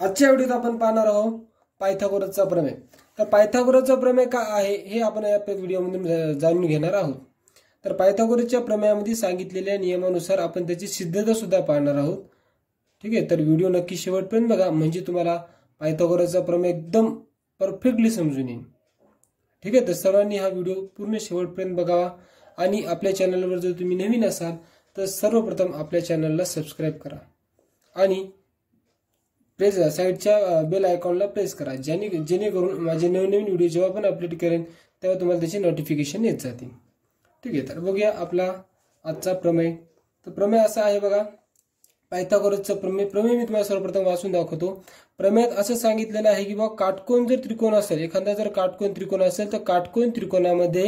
आजच्या व्हिडिओत आपण पाहणार आहोत पायथागोरसचा प्रमेय। तर पायथागोरसचा प्रमेय काय आहे हे आपण या व्हिडिओमध्ये जाणून घेणार आहोत। तर पायथागोरसच्या प्रमेयामध्ये सांगितलेल्या नियमानुसार आपण त्याची सिद्धता सुद्धा पाहणार आहोत। ठीक आहे, तर व्हिडिओ नक्की शेवटपर्यंत बघा, म्हणजे तुम्हाला पायथागोरसचा प्रमेय एकदम परफेक्टली समजून येईल। ठीक आहे, तर सर्वांनी हा व्हिडिओ पूर्ण शेवटपर्यंत बघावा आणि आपल्या चॅनलवर जर तुम्ही नवीन असाल तर सर्वप्रथम आपल्या चॅनलला सबस्क्राइब करा आणि प्रेस साइडच्या बेल आयकॉनला प्रेस करा, जेणेकरून माझे नवीन व्हिडिओ जेव्हा पण अपलोड करेन तेव्हा तुम्हाला त्याचे नोटिफिकेशन येत जातील। ठीक आहे, तर बघूया आपला आजचा प्रमेय। तर प्रमेय असा आहे बघा, पायथागोरसचा प्रमेय मी तुम्हाला सर्वप्रथम वाचून दाखवतो। प्रमेयात असं सांगितलेलं आहे की बघा, काटकोन जर त्रिकोण असेल, एखादा जर काटकोन त्रिकोण असेल तर काटकोन त्रिकोणामध्ये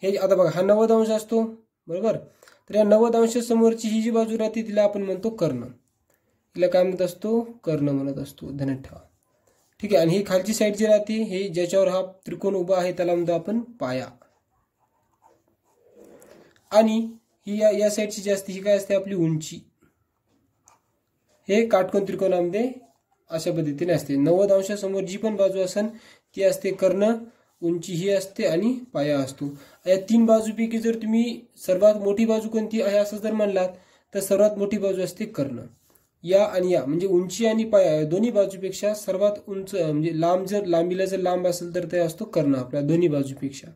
हे आता बघा हा 90 अंश असतो बरोबर। तर या 90 अंश समोरची ही जी बाजू राहते तिला आपण म्हणतो कर्ण, तिला काय म्हणत असतो, कर्ण म्हणत असतो, ध्यानात ठेवा। ठीक आहे, आणि ही खालची साईड जी राहते हे ज्याच्यावर हा त्रिकोण उभा आहे त्याला म्हणतो आपण पाया, आणि ही या साईडची जी असते ही काय असते आपली उंची। हे काटकोन त्रिकोणामध्ये अशा पद्धतीने असते। 90 अंशासमोर जी पण बाजू असेल ती असते कर्ण, उंची ही असते आणि पाया असतो। या तीन बाजूपैकी जर तुम्ही सर्वात मोठी बाजू कोणती आहे असं जर म्हणलात तर सर्वात मोठी बाजू असते कर्ण। या आणि या म्हणजे उंची आणि पाया दोन्ही बाजूपेक्षा सर्वात उंच म्हणजे लांब, जर लांबीला जर लांब असेल तर ते असतो कर्ण आपल्या दोन्ही बाजूपेक्षा।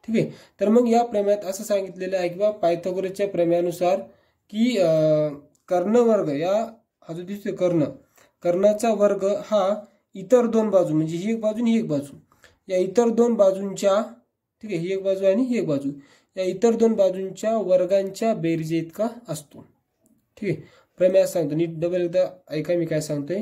ठीक आहे, तर मग या प्रमेयात असं सांगितलेलं आहे की बा पायथागोरसच्या प्रमेयानुसार की कर्णवर्ग या हा जो दिसतोय कर्णाचा वर्ग हा इतर दोन बाजू म्हणजे ही एक बाजू आणि ही एक बाजू, या इतर दोन बाजूंच्या, ठीक आहे, ही एक बाजू आणि ही एक बाजू, या इतर दोन बाजूंच्या वर्गांच्या बेरजे इतका असतो। ठीक आहे, प्रमेयात सांगतो, नीट डबल एकदा ऐका मी काय सांगतोय।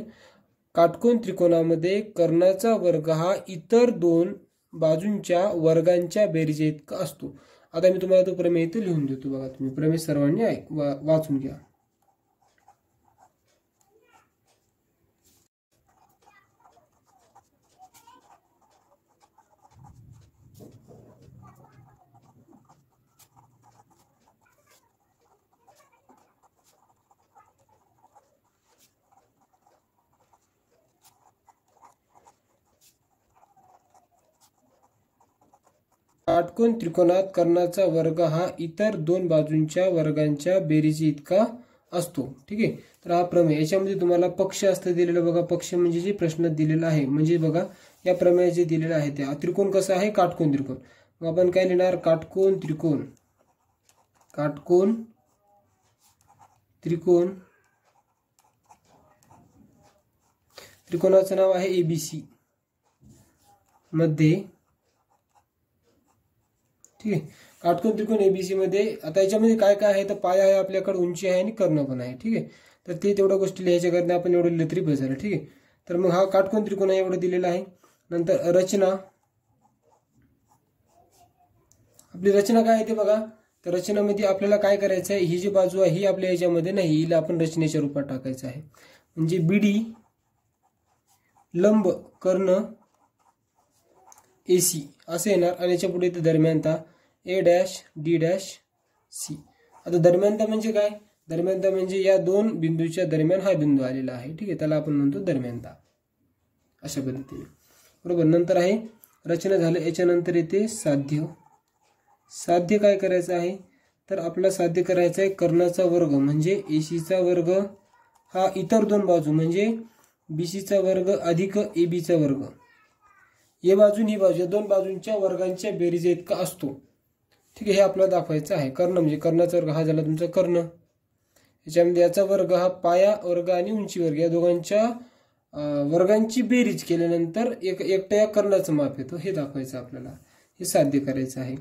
काटकोन त्रिकोणामध्ये कर्णाचा वर्ग हा इतर दोन बाजूंच्या वर्गांच्या बेरजे इतका असतो। आता मी तुम्हाला तो प्रमेय इथे लिहून देतो बघा, तुम्ही प्रमेय सर्वांनी वाचून घ्या। काटकोन त्रिकोणात कर्णाचा वर्ग हा इतर दोन बाजूंच्या वर्गांच्या बेरीजी इतका असतो। ठीक आहे, तर हा प्रमेय, याच्यामध्ये तुम्हाला पक्ष असतं दिलेलं बघा, पक्ष म्हणजे जे प्रश्न दिलेला आहे, म्हणजे बघा या प्रमेयात जे दिलेलं आहे ते त्रिकोण कसं आहे, काटकोन त्रिकोण। मग आपण काय लिहिणार, काटकोन त्रिकोण, काटकोन त्रिकोण, त्रिकोणाचं नाव आहे एबीसी मध्ये। ठीक आहे, काटकोन त्रिकोण एबीसी मध्ये आता याच्यामध्ये काय काय आहे तर पाया आहे आपल्याकडे, उंची आहे आणि कर्ण पण आहे। ठीक आहे, तर ते तेवढ्या गोष्टी लिहायच्या करता आपण एवढं लिहिलं तरी बस झालं। ठीक आहे, तर मग हा काटकोन त्रिकोण आहे एवढं दिलेला आहे। नंतर रचना, आपली रचना काय आहे ते बघा। तर रचनामध्ये आपल्याला काय करायचं आहे, ही जी बाजू आहे ही आपल्या याच्यामध्ये नाही, हिला आपण रचनेच्या रूपात टाकायचं आहे। म्हणजे बीडी लंब कर्ण एसी असे येणार, आणि याच्या पुढे इथे दरम्यानता A dash D dash C. आता दरम्यानता म्हणजे काय, दरम्यानता म्हणजे या दोन बिंदूच्या दरम्यान हा बिंदू आलेला आहे। ठीक आहे, त्याला आपण म्हणतो दरम्यानता, अशा पद्धतीने बरोबर। नंतर आहे रचना झालं, याच्यानंतर येते साध्य। साध्य काय करायचं आहे तर आपल्याला साध्य करायचं आहे कर्णाचा वर्ग म्हणजे एसीचा वर्ग हा इतर दोन बाजू म्हणजे बीसीचा वर्ग अधिक एबीचा वर्ग, ये बाजू ही बाजू, या दोन बाजूंच्या वर्गांच्या बेरीजे इतका असतो। ठीक आहे, हे आपल्याला दाखवायचं आहे। कर्ण म्हणजे कर्णाचा वर्ग हा झाला तुमचा कर्ण, याच्यामध्ये याचा वर्ग हा पाया वर्ग आणि उंची वर्ग, या दोघांच्या वर्गांची बेरीज केल्यानंतर एकट्या कर्णाचं माप येतो, हे दाखवायचं आपल्याला, हे साध्य करायचं आहे।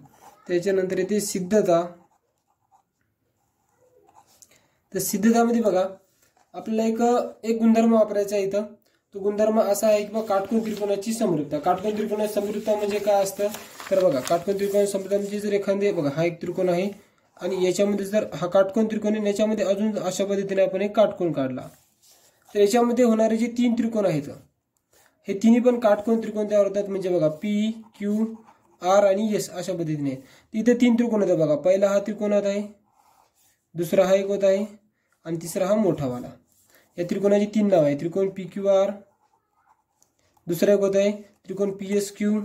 त्याच्यानंतर येते सिद्धता। तर सिद्धतामध्ये बघा आपल्याला एक गुणधर्म वापरायचा आहे इथं। तो गुणधर्म असा आहे की काटकोन त्रिकोणाची समरूपता। काटकोन त्रिकोणाची समरूपता म्हणजे काय असतं तर बघा, काटकोन त्रिकोण समरूपता म्हणजे जर एखादे बघा हा एक त्रिकोण आहे आणि याच्यामध्ये जर हा काटकोन त्रिकोण आहे, याच्यामध्ये अजून अशा पद्धतीने आपण एक काटकोन काढला तर याच्यामध्ये होणारे जे तीन त्रिकोण आहेत हे तिन्ही पण काटकोन त्रिकोण तयार होतात। म्हणजे बघा पी क्यू आर आणि एस अशा पद्धतीने तिथे तीन त्रिकोण आहेत बघा। पहिला हा त्रिकोणात आहे, दुसरा हा एक होत आहे आणि तिसरा हा मोठावाला। या त्रिकोणाची 3 नाव आहे, त्रिकोण PQR, दुसरा एक होता आहे त्रिकोण PSQ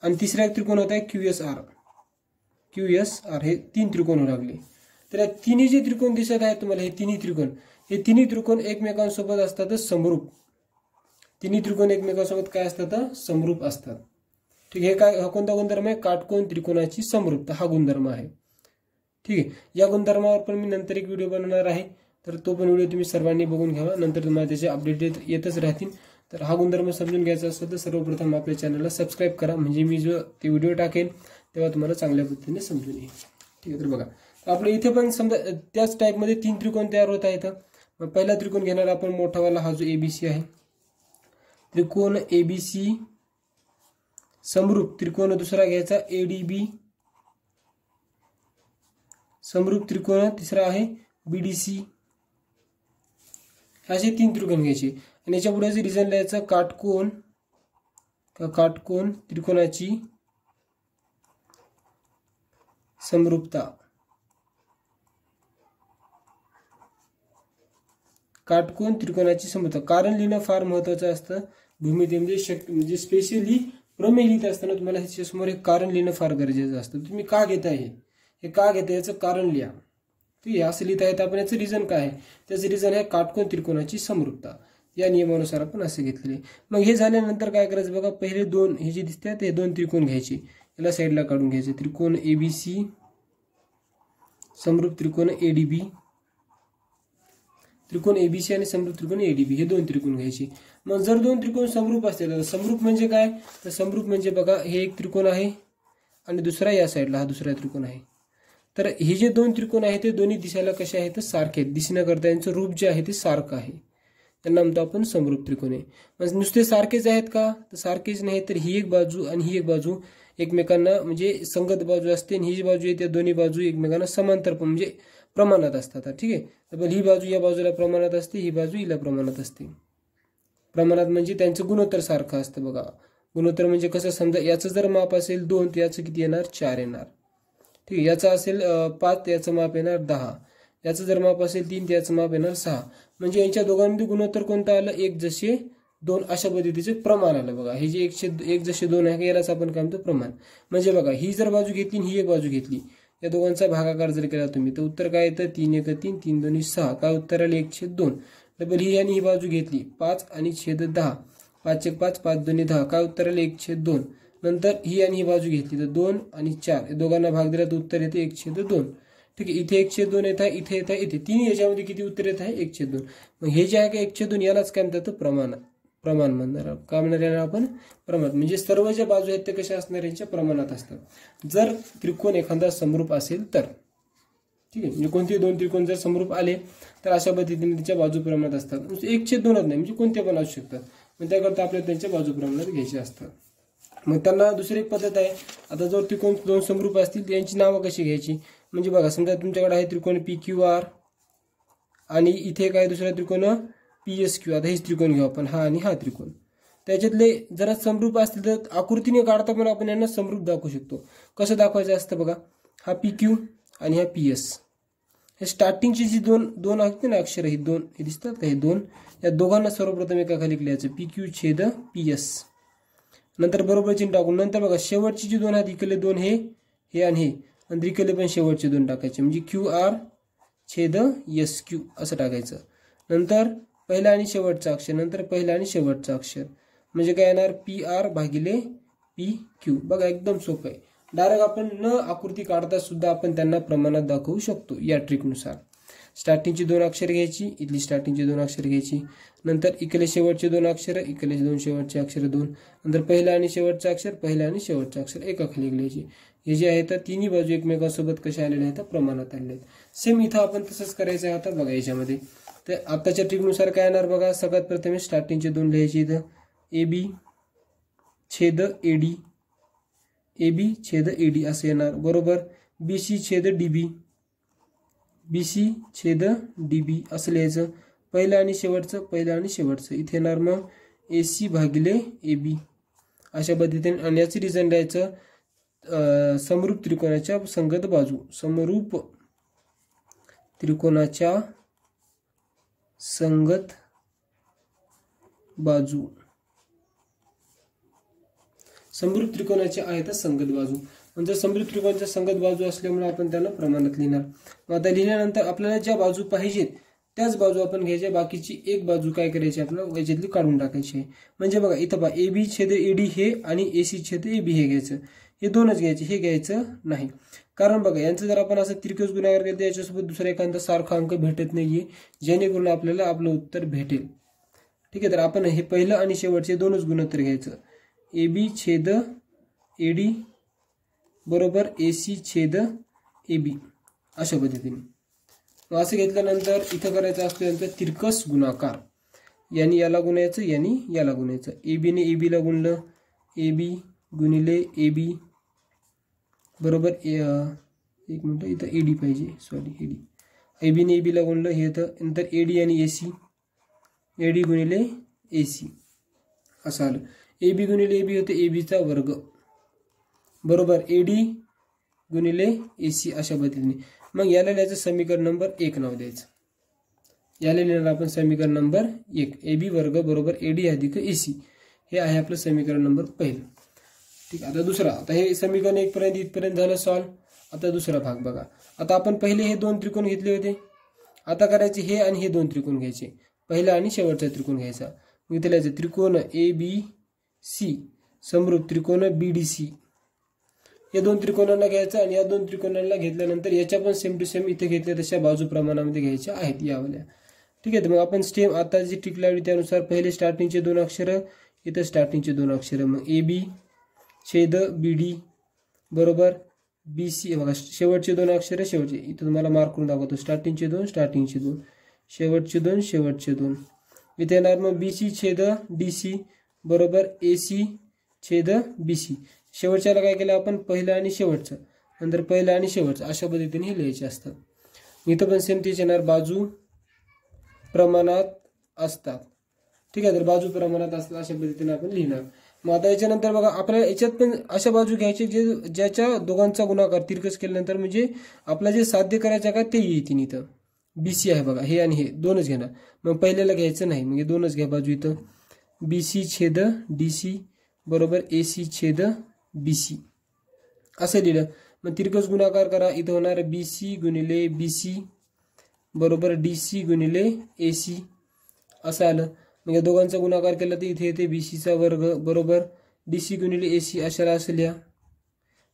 आणि तिसरा एक त्रिकोण होता आहे QSR. हे 3 त्रिकोण होऊ लागले. तर या तिन्ही जे त्रिकोण दिसत आहेत तुम्हाला, हे तिन्ही त्रिकोण एकमेकांसोबत असतात समरूप. तिन्ही त्रिकोण एकमेकांसोबत काय असतात, समरूप असतात. ठीक आहे. काय, हा कोणता गुणधर्म आहे, काटकोन त्रिकोणाची समरूपता हा गुणधर्म आहे. ठीक आहे. या गुणधर्मावर पण मी नंतर एक व्हिडिओ बनवणार आहे, तर तो पण व्हिडिओ तुम्ही सर्वांनी बघून घ्यावा. नंतर तुम्हाला त्याचे अपडेट येतच राहतील. तर हा गुणधर्म समजून घ्यायचा असेल तर सर्वप्रथम आपल्या चॅनलला सबस्क्राईब करा, म्हणजे मी जो ते व्हिडिओ टाकेन तेव्हा तुम्हाला चांगल्या पद्धतीने समजून येईल. ठीक आहे. तर बघा, आपल्या इथे पण समजा त्याच टाईपमध्ये 3 त्रिकोण तयार होत आहेत. मग पहिला त्रिकोण घेणार आपण मोठावाला, हा जो ABC आहे, त्रिकोण ABC समरूप. त्रिकोण दुसरा घ्यायचा ADB समरूप. त्रिकोण तिसरा आहे BDC. असे 3 त्रिकोण घ्यायचे आणि याच्या पुढे रिजन लिहायचं काटकोन त्रिकोणाची समरूपता. काटकोन त्रिकोणाची समरूपता कारण लिहिणं फार महत्वाचं असतं भूमितीमध्ये. म्हणजे स्पेशली प्रमेय लिहित असताना तुम्हाला ह्याच्या समोर एक कारण लिहिणं फार गरजेचं असतं. तुम्ही का घेताय हे का घेताय याचं कारण लिहा. ठीक आहे. असं लिहिता येतं आपण, याचं रिझन काय आहे, त्याचं रिझन आहे काटकोन त्रिकोणाची समरूपता. या नियमानुसार आपण असे घेतलेले. मग हे झाल्यानंतर काय करायचं बघा, पहिले 2 हे जे दिसतात हे 2 त्रिकोण घ्यायचे, याला साईडला काढून घ्यायचे. त्रिकोण ABC समरूप त्रिकोण ADB. त्रिकोण ABC आणि समरूप त्रिकोण ADB हे 2 त्रिकोण घ्यायचे. मग जर 2 त्रिकोण समरूप असतील तर समरूप म्हणजे काय, तर समरूप म्हणजे बघा, हे एक त्रिकोण आहे आणि दुसरा या साईडला हा दुसरा त्रिकोण आहे. तर हे जे 2 त्रिकोण आहेत ते दोन्ही दिशाला कसे आहेत, तर सारखे आहेत. दिसण्याकरता यांचं रूप जे आहे ते सारखं आहे, त्यांना म्हणतो आपण समरूप त्रिकोण आहे. म्हणजे नुसते सारखेच आहेत का, तर सारखेच नाही, तर ही एक बाजू आणि ही एक बाजू एकमेकांना म्हणजे संगत बाजू असते, आणि ही जी बाजू आहे त्या दोन्ही बाजू एकमेकांना समांतर म्हणजे प्रमाणात असतात. ठीक आहे. तर ही बाजू या बाजूला प्रमाणात असते, ही बाजू हिला प्रमाणात असते. प्रमाणात म्हणजे त्यांचं गुणोत्तर सारखं असतं. बघा, गुणोत्तर म्हणजे कसं, समजा याचं जर माप असेल 2 तर याचं किती येणार, 4 येणार. ठीक आहे. याचं असेल 5 तर याचं माप येणार 10. याचं जर माप असेल 3 तर याचं माप येणार 6. म्हणजे यांच्या दोघांमध्ये गुणोत्तर कोणतं आलं, 1:2 अशा पद्धतीचे प्रमाण आलं. बघा, हे जे 1:2 आहे यालाच आपण काय म्हणतो, प्रमाण. म्हणजे बघा, ही जर बाजू घेतली आणि ही एक बाजू घेतली, या दोघांचा भागाकार जर केला तुम्ही तर उत्तर काय येतं, 3 1 3 3 2 6. काय उत्तर आले, 1/2. डबल ही आणि ही बाजू घेतली 5 आणि छेद 10, 5 1 5 5 2 10. काय उत्तर आले, 1/2. नंतर ही आणि ही बाजू घेतली तर 2 आणि 4 या दोघांना भाग दिला तर उत्तर येते 1/2. ठीक आहे. इथे 1/2 येत आहे, इथे येत आहे, इथे तिन्ही याच्यामध्ये किती उत्तर येत आहे, 1/2. मग हे जे आहे का 1/2 यालाच काय म्हणतात, प्रमाण म्हणणार. काय म्हणणार याला आपण, प्रमाण. म्हणजे सर्व ज्या बाजू आहेत ते कशा असणार, यांच्या प्रमाणात असतात. जर त्रिकोण एखादा समरूप असेल तर. ठीक आहे. म्हणजे कोणते 2 त्रिकोण जर समरूप आले तर अशा पद्धतीने त्याच्या बाजू प्रमाणात असतात. 1/2 नाही, म्हणजे कोणते पण असू शकतात. मग त्याकरता आपल्याला त्यांच्या बाजू प्रमाणात घ्यायचे असतात. मग त्यांना दुसरी एक पद्धत आहे. आता जर त्रिकोण 2 समरूप असतील यांची नावं कशी घ्यायची, म्हणजे बघा, समजा तुमच्याकडे आहे त्रिकोण PQR आणि इथे काय दुसरा त्रिकोण PSQ. आता हेच त्रिकोण घेऊ आपण, हा आणि हा त्रिकोण. त्याच्यातले जरा समरूप असतील तर आकृतीने काढता पण आपण यांना समरूप दाखवू शकतो. कसं दाखवायचं असतं बघा, हा PQ आणि हा PS. हे स्टार्टिंगची जी दोन आहेत ना अक्षर, हे 2 हे दिसतात का, हे 2, या दोघांना सर्वप्रथम एका खाली लिहायचं, PQ/PS. नंतर बरोबर चिन्ह टाकून नंतर बघा शेवटची जी 2 आहेत, इकडले 2 हे आणि हे, आणि इकडले पण शेवटचे 2 टाकायचे, म्हणजे QR/SQ असं टाकायचं. नंतर पहिला आणि शेवटचा अक्षर, नंतर पहिला आणि शेवटचा अक्षर, म्हणजे काय येणार, PR/PQ. बघा, एकदम सोपं आहे. डायरेक्ट आपण न आकृती काढता सुद्धा आपण त्यांना प्रमाणात दाखवू शकतो या ट्रिकनुसार. स्टार्टिंगची 2 अक्षर घ्यायची, इथली स्टार्टिंगची 2 अक्षर घ्यायची, नंतर इकडले शेवटचे 2 अक्षर, इकडले 2 शेवटचे अक्षर 2, नंतर पहिला आणि शेवटचा अक्षर, पहिला आणि शेवटचा अक्षर एका खाली लिहायचे. हे जे आहे तर तिन्ही बाजू एकमेकांसोबत कशा आलेल्या आहेत, प्रमाणात आलेल्या आहेत. सेम इथं आपण तसंच करायचं आहे. आता बघा याच्यामध्ये तर आताच्या ट्रिकनुसार काय येणार बघा, सगळ्यात प्रथम स्टार्टिंगचे 2 लिहायचे, इथं AB/AD, AB/AD असं येणार, बरोबर. BC/DB, BC/DB असं लिहायचं. पहिलं आणि शेवटचं, पहिलं आणि शेवटचं इथे येणार. मग AC/AB अशा पद्धतीने. आणि याचं रिझन द्यायचं समरूप त्रिकोणाच्या संगत बाजू, समरूप त्रिकोणाच्या संगत बाजू, समभुज त्रिकोणाचे आहेत संगत बाजू. म्हणजे समभुज त्रिकोणाच्या संगत बाजू असल्यामुळे आपण त्याला प्रमाणात लिहिणार. मग आता लिहिल्यानंतर आपल्याला ज्या बाजू पाहिजेत त्याच बाजू आपण घ्यायच्या, बाकीची एक बाजू काय करायची आपल्याला याच्यातली काढून टाकायची आहे. म्हणजे बघा इथं पहा AB छेद AD हे आणि AC छेद AB हे घ्यायचं, हे दोनच घ्यायचे, हे घ्यायचं नाही. कारण बघा यांचं जर आपण असं तिरकस गुणाकार केलं याच्यासोबत दुसरा एखादा सारखा अंक भेटत नाहीये, जेणेकरून आपल्याला आपलं उत्तर भेटेल. ठीक आहे, तर आपण हे पहिलं आणि शेवटचे दोनच गुणोत्तर घ्यायचं. AB छेद AD बरोबर AC छेद AB अशा पद्धतीने. असं घेतल्यानंतर इथं करायचं असतो यांचा तिरकस गुणाकार. यांनी याला गुणायचं, यांनी याला गुणायचं. AB ने AB ला गुणलं, AB गुणिले AB बरोबर एक मिनिट इथं AD पाहिजे, सॉरी AD. AB ने AB ला गुणलं, हे नंतर AD आणि AC, AD गुणिले AC असं आलं. AB गुणिले AB होते AB चा वर्ग बरोबर AD गुणिले AC अशा पद्धतीने. मग याला लिहायचं समीकरण नंबर 1 नाव द्यायचं. याला लिहिणार आपण समीकरण नंबर 1, AB वर्ग बरोबर AD अधिक AC. हे आहे आपलं समीकरण नंबर 1. ठीक, आता दुसरा. आता हे समीकरण 1 पर्यंत इथपर्यंत झालं सॉल्व. आता दुसरा भाग बघा. आता आपण पहिले हे दोन त्रिकोण घेतले होते, आता करायचे हे आणि हे दोन त्रिकोण घ्यायचे. पहिला आणि शेवटचा त्रिकोण घ्यायचा. मग इथे लिहायचं त्रिकोण ABC समरूप त्रिकोण BDC. या दोन त्रिकोणांना घ्यायचं आणि या दोन त्रिकोणांना घेतल्यानंतर याच्या पण सेम टू सेम इथे घेतल्या तशा बाजू प्रमाणामध्ये घ्यायच्या आहेत यावल्या. ठीक आहे, तर मग आपण स्टेम आता जी ट्रिक लावली त्यानुसार पहिले स्टार्टिंगचे दोन अक्षर, इथं स्टार्टिंगचे दोन अक्षर. मग AB छेद BD बरोबर BC. बघा शेवटचे दोन अक्षर शेवटचे, इथं तुम्हाला मार्क करून दाखवतो. स्टार्टिंगचे दोन, स्टार्टिंगचे दोन, शेवटचे दोन, शेवटचे दोन. इथे येणार मग BC छेद DC बरोबर AC छेद BC. शेवटच्याला काय केलं आपण, पहिलं आणि शेवटचं, नंतर पहिलं आणि शेवटचं अशा पद्धतीने हे लिहायचे असतात. इथं पण सेम तेच येणार, बाजू प्रमाणात असतात. ठीक आहे, तर बाजू प्रमाणात असतात अशा पद्धतीने आपण लिहिणार. मग आता याच्यानंतर बघा आपल्याला याच्यात पण अशा बाजू घ्यायचे जे ज्याच्या दोघांचा गुणाकार तिरकस केल्यानंतर म्हणजे आपला जे साध्य करायचं का ते येतील. इथं BC आहे बघा, हे आणि हे दोनच घेणार. मग पहिल्याला घ्यायचं नाही, म्हणजे दोनच घ्या बाजू. इथं BC छेद DC बरोबर AC छेद BC असं लिहिलं. मग तिरकस गुणाकार करा. इथं होणार BC गुणिले BC बरोबर DC गुणिले AC असं आलं. मग या दोघांचा गुणाकार केला तर इथे येते BCचा वर्ग बरोबर DC गुणिले AC अशाला असं लिहा,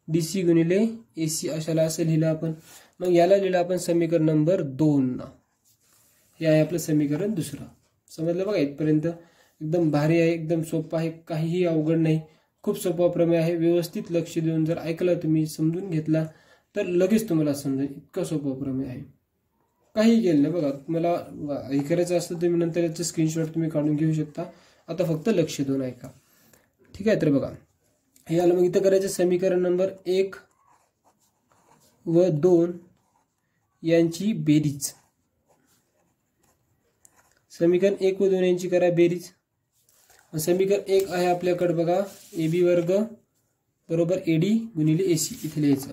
DC गुणिले AC अशाला असं लिहिलं आपण. मग याला लिहिलं आपण समीकरण नंबर 2. हे आहे आपलं समीकरण दुसरं. समजलं बघा इथपर्यंत. एकदम भारी आहे, एकदम सोपं आहे, काहीही अवघड नाही. खूप सोपा प्रमेय आहे. व्यवस्थित लक्ष देऊन जर ऐकलं तुम्ही, समजून घेतला तर लगेच तुम्हाला समजेल. इतका सोपा प्रमेय आहे, काही केलं नाही. बघा तुम्हाला हे करायचं असतं तुम्ही नंतर याचं स्क्रीनशॉट तुम्ही काढून घेऊ शकता. आता फक्त लक्ष देऊन ऐका. ठीक आहे, तर बघा हे आलं. मग इथं करायचं समीकरण नंबर 1 व 2 यांची बेरीज. समीकरण 1 व 2 यांची करा बेरीज. समीकरण 1 आहे आपल्याकडे बघा, AB वर्ग बरोबर AD गुणिले AC इथे लिहायचं.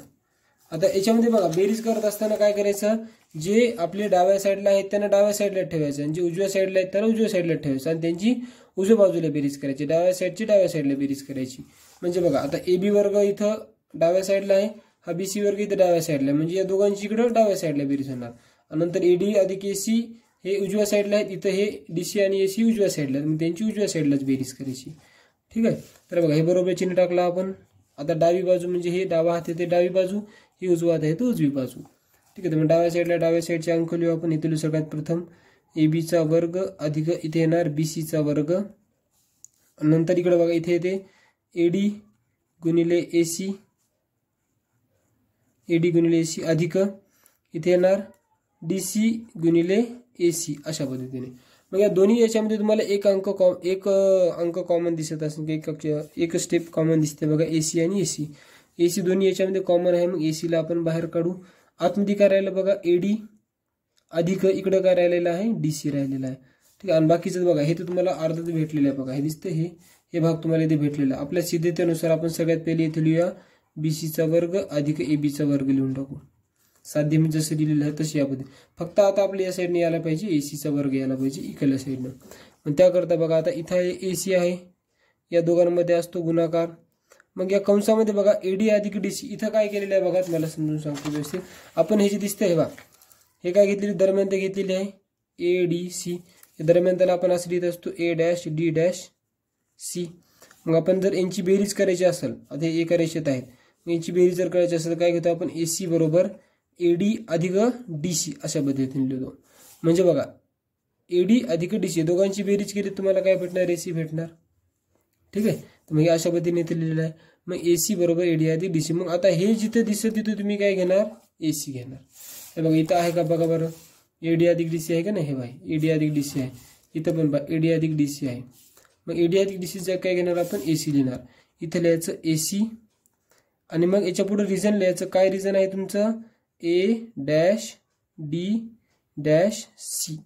आता याच्यामध्ये बघा बेरीज करत असताना काय करायचं, जे आपले डाव्या साईडला आहेत त्यांना डाव्या साईडला ठेवायचं आणि जे उजव्या साईडला आहेत त्याला उजव्या साईडला ठेवायचं आणि त्यांची उजव्या बाजूला बेरीज करायची, डाव्या साईडची डाव्या साईडला बेरीज करायची. म्हणजे बघा आता AB वर्ग इथं डाव्या साईडला आहे, हा BC वर्ग इथं डाव्या साईडला आहे, म्हणजे या दोघांची इकडं डाव्या साईडला बेरीज होणार. नंतर AD अधिक AC हे उजव्या साईडला आहेत, इथं हे DC आणि AC उजव्या साईडला आहेत, मग त्यांची उजव्या साईडलाच बेरीज करायची. ठीक आहे, तर बघा हे बरोबर चिन्ह टाकलं आपण. आता डावी बाजू म्हणजे हे डावा हात येते डावी बाजू, ही उजवा हात आहे तो उजवी बाजू. ठीक आहे, तर मग डाव्या साईडला डाव्या साईडचे अंक लिहू आपण. इथे लिहू सगळ्यात प्रथम ABचा वर्ग अधिक इथे येणार BCचा वर्ग. नंतर इकडे बघा इथे येते AD गुणिले AC, AD गुणिले AC अधिक इथे येणार DC गुणिले AC अशा पद्धतीने. मग या दोन्ही याच्यामध्ये तुम्हाला एक अंक कॉमन दिसत असेल, एक स्टेप कॉमन दिसते बघा, AC आणि AC. AC दोन्ही याच्यामध्ये कॉमन आहे, मग AC ला आपण बाहेर काढू. आतमध्ये काय राहिलं बघा AD अधिक इकडं काय राहिलेलं आहे DC राहिलेला आहे. ठीक आहे, आणि बाकीचं बघा हे तर तुम्हाला अर्धच भेटलेलं आहे बघा, हे दिसतं हे भाग तुम्हाला इथे भेटलेला. आपल्या सिद्धतेनुसार आपण सगळ्यात पहिले इथे लिहूया BCचा वर्ग अधिक ABचा वर्ग लिहून टाकू. साध्य म्हणजे जसं दिलेलं आहे तशी या पद्धती. फक्त आता आपल्या या साईडने यायला पाहिजे एसीचा वर्ग यायला पाहिजे इकडल्या साईडनं. मग त्याकरता बघा आता इथं एसी आहे, या दोघांमध्ये असतो गुणाकार. मग या कंसामध्ये बघा एडी अधिक डीसी इथं काय केलेलं आहे बघा, मला समजून सांगतो व्यवस्थित. आपण हे जे दिसतंय हे बघा, हे काय घेतलेले दरम्यान ते घेतलेले आहे ए डी सी. दरम्यान त्याला आपण असं लिहित असतो A dash D dash C. मग आपण जर यांची बेरीज करायची असेल, आता हे एका रेषेत आहेत, मग यांची बेरीज जर करायची असेल तर काय घेतो आपण एसी बरोबर एडी अधिक डीसी अशा पद्धतीने लिहितो. म्हणजे बघा एडी अधिक डीसी दोघांची बेरीज केली तुम्हाला काय भेटणार, एसी भेटणार. ठीक आहे, तर मग अशा पद्धतीने इथे लिहिलेलं आहे. मग एसी बरोबर एडी अधिक डीसी. मग आता हे जिथे दिसत तिथे तुम्ही काय घेणार, एसी घेणार. हे बघा इथं आहे का बघा बरं, एडी अधिक डीसी आहे का नाही, हे भाई एडी अधिक डीसी आहे. इथं पण बघा एडी अधिक डीसी आहे. मग एडी अधिक डीसीचं काय घेणार आपण, एसी लिहिणार. इथं लिहायचं एसी आणि मग याच्या पुढे रिझन लिहायचं. काय रिझन आहे तुमचं, A dash D dash C.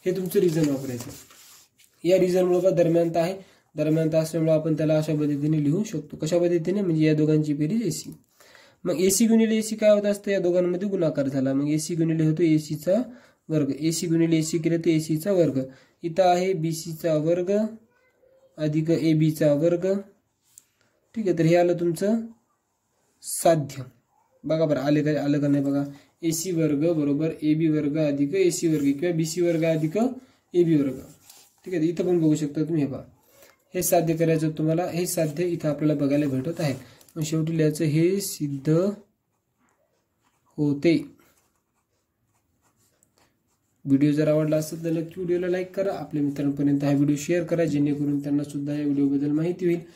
हे तुमचं रिझन वापरायचं. या रिझनमुळे दरम्यानता आहे, दरम्यानता असल्यामुळे आपण त्याला अशा पद्धतीने लिहू शकतो. कशा पद्धतीने, म्हणजे या दोघांची बेरीज एसी. मग एसी गुणिले एसी काय होत असतं, या दोघांमध्ये गुणाकार झाला. मग एसी गुणिले होतो एसीचा वर्ग. एसी गुणिले एसी केलं तर एसीचा वर्ग. इथं आहे बीसीचा वर्ग अधिक ए बीचा वर्ग. ठीक आहे, तर हे आलं तुमचं साध्य. बघा बरं आले का, आलं का नाही बघा. एसी वर्ग बरोबर ए बी वर्ग अधिक एसी वर्ग किंवा बीसी वर्ग अधिक ए बी वर्ग. ठीक आहे, इथं पण बघू शकता तुम्ही. हे बघा हे साध्य करायचं तुम्हाला, हे साध्य इथं आपल्याला बघायला भेटत आहे. मग शेवटी लिहायचं हे सिद्ध होते. व्हिडिओ जर आवडला असेल तर नक्की व्हिडिओला लाईक करा, आपल्या मित्रांपर्यंत हा व्हिडिओ शेअर करा, जेणेकरून त्यांना सुद्धा या व्हिडिओबद्दल माहिती होईल.